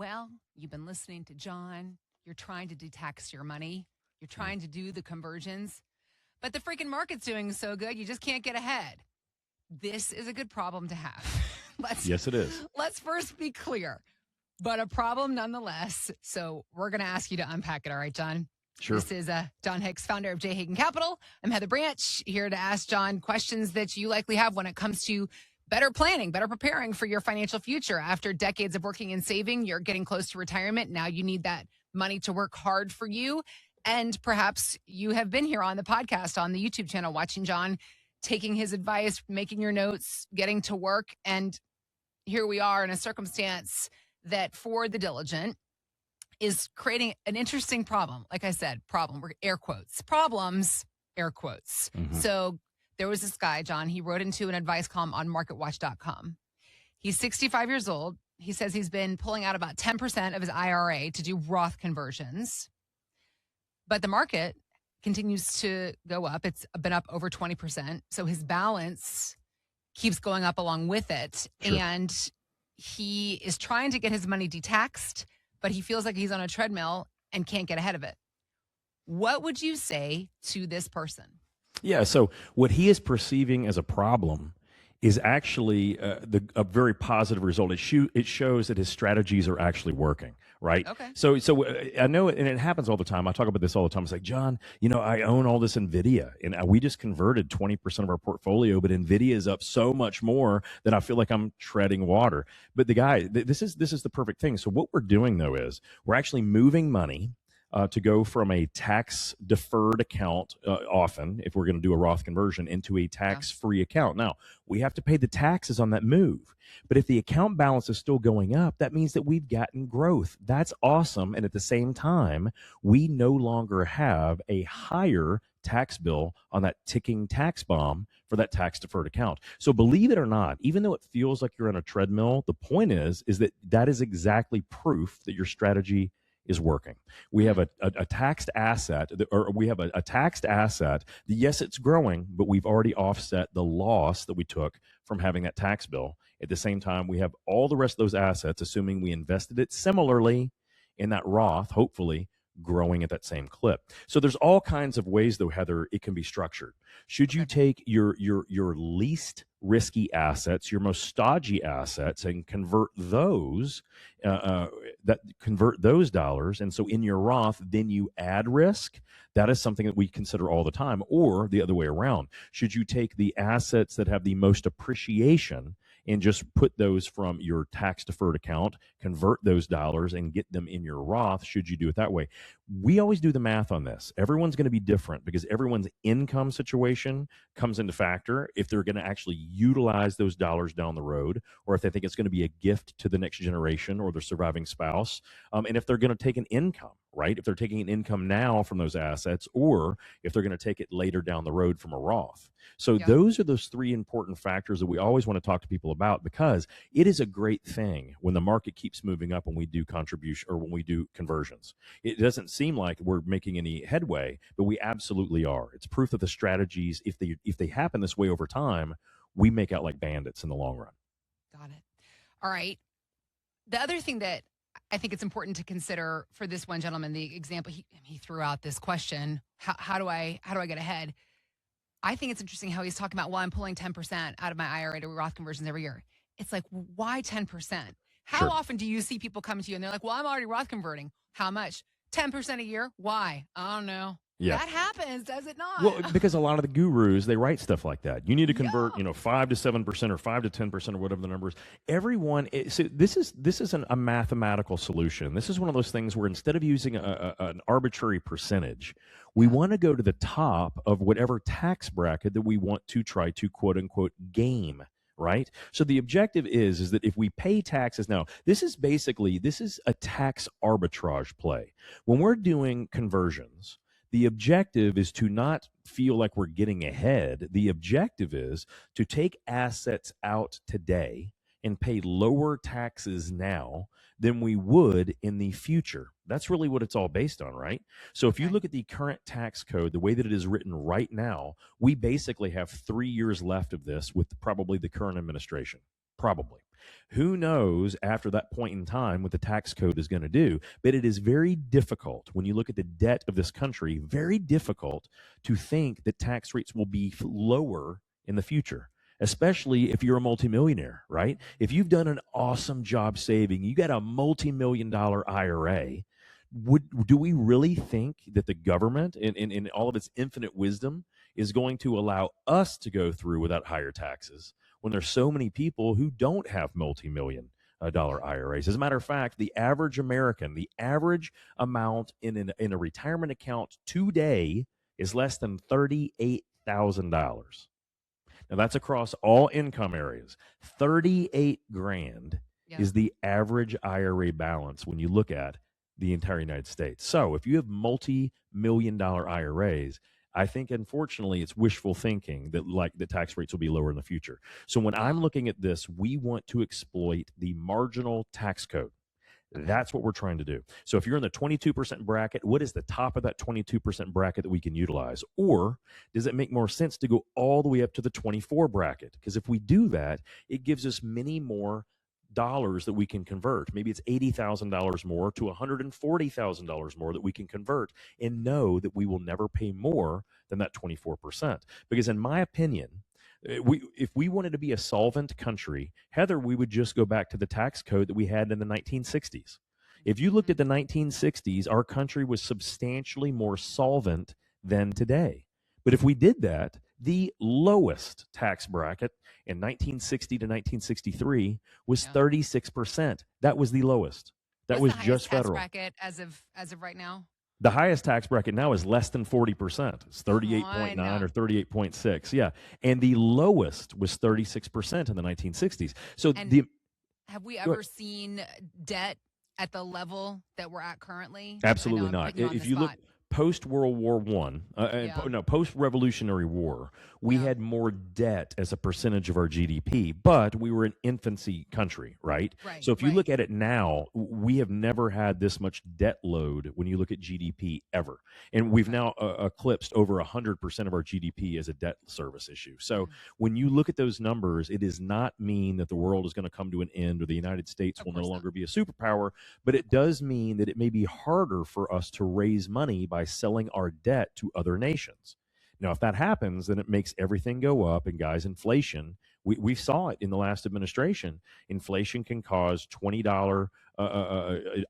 well, you've been listening to John. You're trying to detax your money. You're trying to do the conversions. But the freaking market's doing so good, you just can't get ahead. This is a good problem to have. Yes, it is. Let's first be clear, but a problem nonetheless. So we're going to ask you to unpack it. All right, John? Sure. This is John Hicks, founder of J. Hagan Capital. I'm Heather Branch, here to ask John questions that you likely have when it comes to better planning, better preparing for your financial future. After decades of working and saving, you're getting close to retirement. Now you need that money to work hard for you. And perhaps you have been here on the podcast, on the YouTube channel, watching John, taking his advice, making your notes, getting to work. And here we are in a circumstance that, for the diligent, is creating an interesting problem. Like I said, problem, we're air quotes, problems, air quotes. Mm-hmm. So there was this guy, John, he wrote into an advice column on marketwatch.com. He's 65 years old. He says he's been pulling out about 10% of his IRA to do Roth conversions. But the market continues to go up. It's been up over 20%. So his balance keeps going up along with it. Sure. And he is trying to get his money detaxed, but he feels like he's on a treadmill and can't get ahead of it. What would you say to this person? Yeah, so what he is perceiving as a problem is actually a very positive result. It shows that his strategies are actually working, right? Okay. So I know, and it happens all the time. I talk about this all the time. It's like, John, I own all this NVIDIA, and we just converted 20% of our portfolio, but NVIDIA is up so much more that I feel like I'm treading water. But the guy, this is the perfect thing. So what we're doing, though, is we're actually moving money to go from a tax deferred account, often, if we're going to do a Roth conversion, into a tax free account. Now, we have to pay the taxes on that move. But if the account balance is still going up, that means that we've gotten growth. That's awesome. And at the same time, we no longer have a higher tax bill on that ticking tax bomb for that tax deferred account. So believe it or not, even though it feels like you're on a treadmill, the point is that is exactly proof that your strategy is working. We have a taxed asset, or we have a taxed asset. Yes, it's growing, but we've already offset the loss that we took from having that tax bill. At the same time, we have all the rest of those assets, assuming we invested it similarly in that Roth, hopefully growing at that same clip. So there's all kinds of ways, though, Heather, it can be structured. Should you take your least risky assets, your most stodgy assets, and convert those dollars, and so in your Roth, then you add risk? That is something that we consider all the time. Or the other way around, should you take the assets that have the most appreciation and just put those from your tax deferred account, convert those dollars, and get them in your Roth? Should you do it that way? We always do the math on this. Everyone's going to be different because everyone's income situation comes into factor if they're going to actually utilize those dollars down the road, or if they think it's going to be a gift to the next generation or their surviving spouse, and if they're going to take an income, right? If they're taking an income now from those assets, or if they're going to take it later down the road from a Roth. So those are those three important factors that we always want to talk to people about, because it is a great thing when the market keeps moving up and we do contribution, or when we do conversions. It doesn't seem like we're making any headway, but we absolutely are. It's proof that the strategies, if they happen this way over time, we make out like bandits in the long run. Got it. All right. The other thing that I think it's important to consider for this one gentleman, the example he threw out, this question, how do I get ahead? I think it's interesting how he's talking about, well, I'm pulling 10% out of my IRA to Roth conversions every year. It's like, why 10%? How often do you see people come to you and they're like, well, I'm already Roth converting. How much? 10% a year? Why? I don't know. Yeah. That happens, does it not? Well, because a lot of the gurus, they write stuff like that. You need to convert, 5 to 7% or 5 to 10% or whatever the number is. Everyone, so this is a mathematical solution. This is one of those things where instead of using an arbitrary percentage, we want to go to the top of whatever tax bracket that we want to try to quote unquote game. Right? So the objective is that if we pay taxes now, this is a tax arbitrage play. When we're doing conversions, the objective is to not feel like we're getting ahead. The objective is to take assets out today and pay lower taxes now than we would in the future. That's really what it's all based on, right? So if you look at the current tax code, the way that it is written right now, we basically have 3 years left of this with probably the current administration. Probably. Who knows after that point in time what the tax code is going to do? But it is very difficult when you look at the debt of this country, very difficult to think that tax rates will be lower in the future, especially if you're a multimillionaire, right? If you've done an awesome job saving, you got a multi-million-dollar IRA, do we really think that the government in all of its infinite wisdom is going to allow us to go through without higher taxes when there's so many people who don't have multi-million dollar IRAs? As a matter of fact, the average American, the average amount in a retirement account today is less than $38,000. Now that's across all income areas. 38 grand is the average IRA balance when you look at the entire United States. So if you have multi-million-dollar IRAs, I think unfortunately it's wishful thinking that the tax rates will be lower in the future. So when I'm looking at this, we want to exploit the marginal tax code. That's what we're trying to do. So if you're in the 22% bracket, what is the top of that 22% bracket that we can utilize? Or does it make more sense to go all the way up to the 24 bracket? Because if we do that, it gives us many more dollars that we can convert. Maybe it's $80,000 more to $140,000 more that we can convert and know that we will never pay more than that 24%. Because in my opinion, if we wanted to be a solvent country, Heather, we would just go back to the tax code that we had in the 1960s. If you looked at the 1960s, our country was substantially more solvent than today. But if we did that, the lowest tax bracket in 1960 to 1963 was 36%. That was the lowest. That was just federal. Tax bracket as of right now? The highest tax bracket now is less than 40%. It's 38.9 or 38.6. Yeah. And the lowest was 36% in the 1960s. So have we ever seen debt at the level that we're at currently? Absolutely not. If you look post-World War I, post-Revolutionary War, we had more debt as a percentage of our GDP, but we were an infancy country, right? So if you look at it now, we have never had this much debt load when you look at GDP ever. And we've now eclipsed over 100% of our GDP as a debt service issue. So when you look at those numbers, it does not mean that the world is going to come to an end or the United States will no longer be a superpower, but it does mean that it may be harder for us to raise money by selling our debt to other nations. Now, if that happens, then it makes everything go up. And guys, inflation, we saw it in the last administration. Inflation can cause $20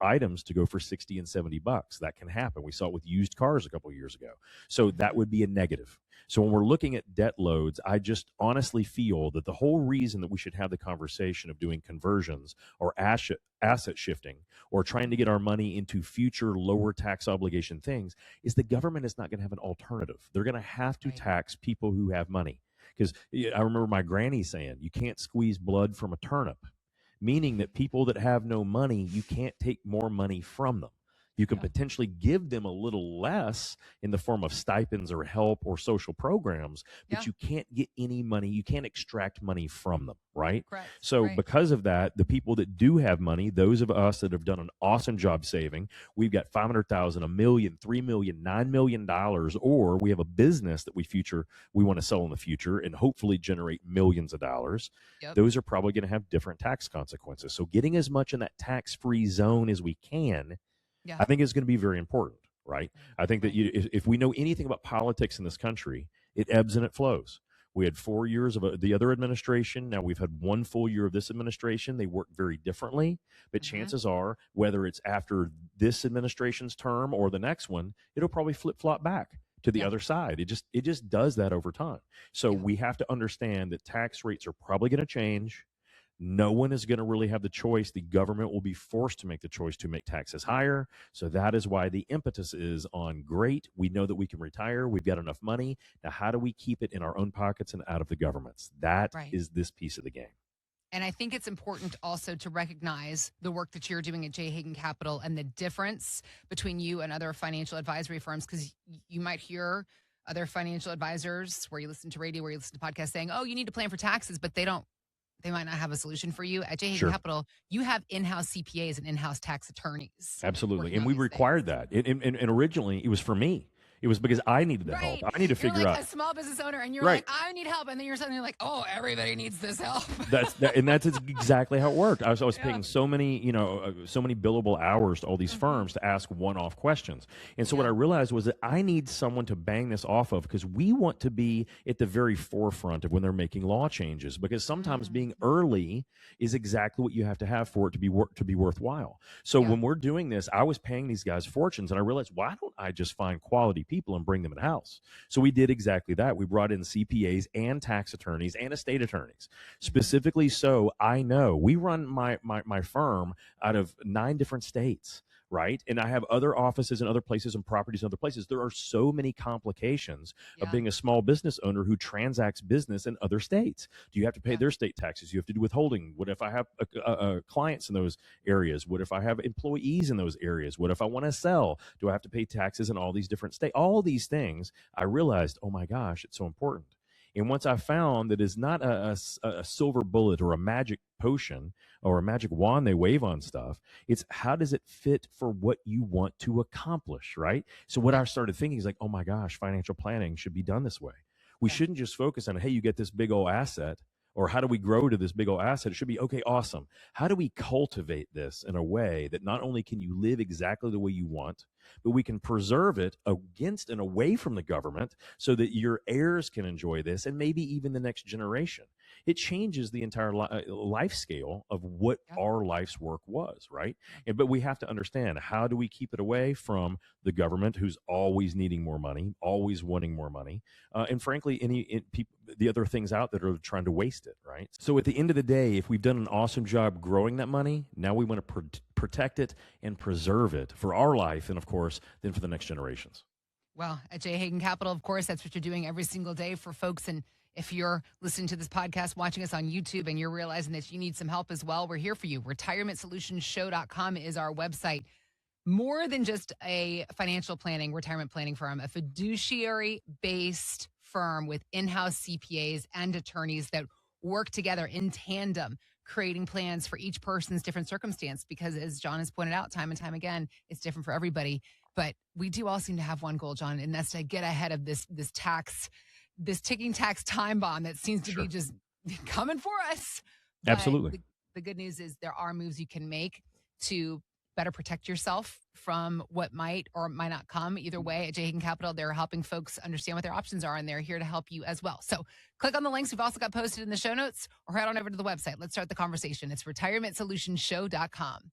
items to go for 60 and 70 bucks. That can happen. We saw it with used cars a couple of years ago. So that would be a negative. So when we're looking at debt loads, I just honestly feel that the whole reason that we should have the conversation of doing conversions or asset shifting or trying to get our money into future lower tax obligation things is the government is not going to have an alternative. They're going to have to tax people who have money. Because I remember my granny saying, you can't squeeze blood from a turnip, meaning that people that have no money, you can't take more money from them. You can potentially give them a little less in the form of stipends or help or social programs, but you can't get any money. You can't extract money from them, right? So because of that, the people that do have money, those of us that have done an awesome job saving, we've got $500,000, $1 million, $3 million, $9 million, or we have a business that we want to sell in the future and hopefully generate millions of dollars. Those are probably going to have different tax consequences. So getting as much in that tax-free zone as we can, I think is going to be very important, right? I think that if we know anything about politics in this country, it ebbs and it flows. We had 4 years of the other administration. Now we've had 1 full year of this administration. They work very differently, but chances are, whether it's after this administration's term or the next one, it'll probably flip-flop back to the other side. It just does that over time. So we have to understand that tax rates are probably going to change. No one is going to really have the choice. The government will be forced to make the choice to make taxes higher. So that is why the impetus is on great. We know that we can retire. We've got enough money. Now, how do we keep it in our own pockets and out of the government's? That is this piece of the game. And I think it's important also to recognize the work that you're doing at J. Hagan Capital and the difference between you and other financial advisory firms, because you might hear other financial advisors where you listen to radio, where you listen to podcasts saying, oh, you need to plan for taxes, but they might not have a solution for you. At J. Hagan Capital, you have in-house CPAs and in-house tax attorneys. Absolutely. And we required that. And originally, it was for me. It was because I needed to help. Right. I need to You're figure like out. a small business owner and you're Right. like, I need help. And then you're suddenly like, oh, everybody needs this help. That's exactly how it worked. I was Yeah. paying so many, so many billable hours to all these firms to ask one-off questions. And so what I realized was that I need someone to bang this off of, because we want to be at the very forefront of when they're making law changes, because sometimes being early is exactly what you have to have for it to be worthwhile. So when we're doing this, I was paying these guys fortunes, and I realized, why don't I just find quality people and bring them in-house? So we did exactly that. We brought in CPAs and tax attorneys and estate attorneys. Specifically, so I know we run my firm out of 9 different states, right? And I have other offices and other places and properties in other places. There are so many complications of being a small business owner who transacts business in other states. Do you have to pay their state taxes? You have to do withholding. What if I have clients in those areas? What if I have employees in those areas? What if I want to sell? Do I have to pay taxes in all these different states? All these things, I realized, oh my gosh, it's so important. And once I found that it's not a silver bullet or a magic potion or a magic wand they wave on stuff, it's how does it fit for what you want to accomplish, right? So what I started thinking is like, oh my gosh, financial planning should be done this way. We shouldn't just focus on, hey, you get this big old asset, or how do we grow to this big old asset? It should be, okay, awesome. How do we cultivate this in a way that not only can you live exactly the way you want, but we can preserve it against and away from the government so that your heirs can enjoy this, and maybe even the next generation. It changes the entire life scale of what our life's work was, right? But we have to understand, how do we keep it away from the government, who's always needing more money, always wanting more money, and frankly, the other things out that are trying to waste it, right? So at the end of the day, if we've done an awesome job growing that money, now we want to protect it and preserve it for our life, and of course, then for the next generations. Well, at J. Hagan Capital, of course, that's what you're doing every single day for folks. And if you're listening to this podcast, watching us on YouTube, and you're realizing that you need some help as well, we're here for you. RetirementSolutionsShow.com is our website. More than just a financial planning, retirement planning firm, a fiduciary-based firm with in-house CPAs and attorneys that work together in tandem, creating plans for each person's different circumstance. Because as John has pointed out time and time again, it's different for everybody. But we do all seem to have one goal, John, and that's to get ahead of this ticking tax time bomb that seems to be just coming for us. But Absolutely. The good news is there are moves you can make to better protect yourself from what might or might not come. Either way, at J. Hagan Capital, they're helping folks understand what their options are, and they're here to help you as well. So click on the links we've also got posted in the show notes, or head on over to the website. Let's start the conversation. It's retirementsolutionshow.com.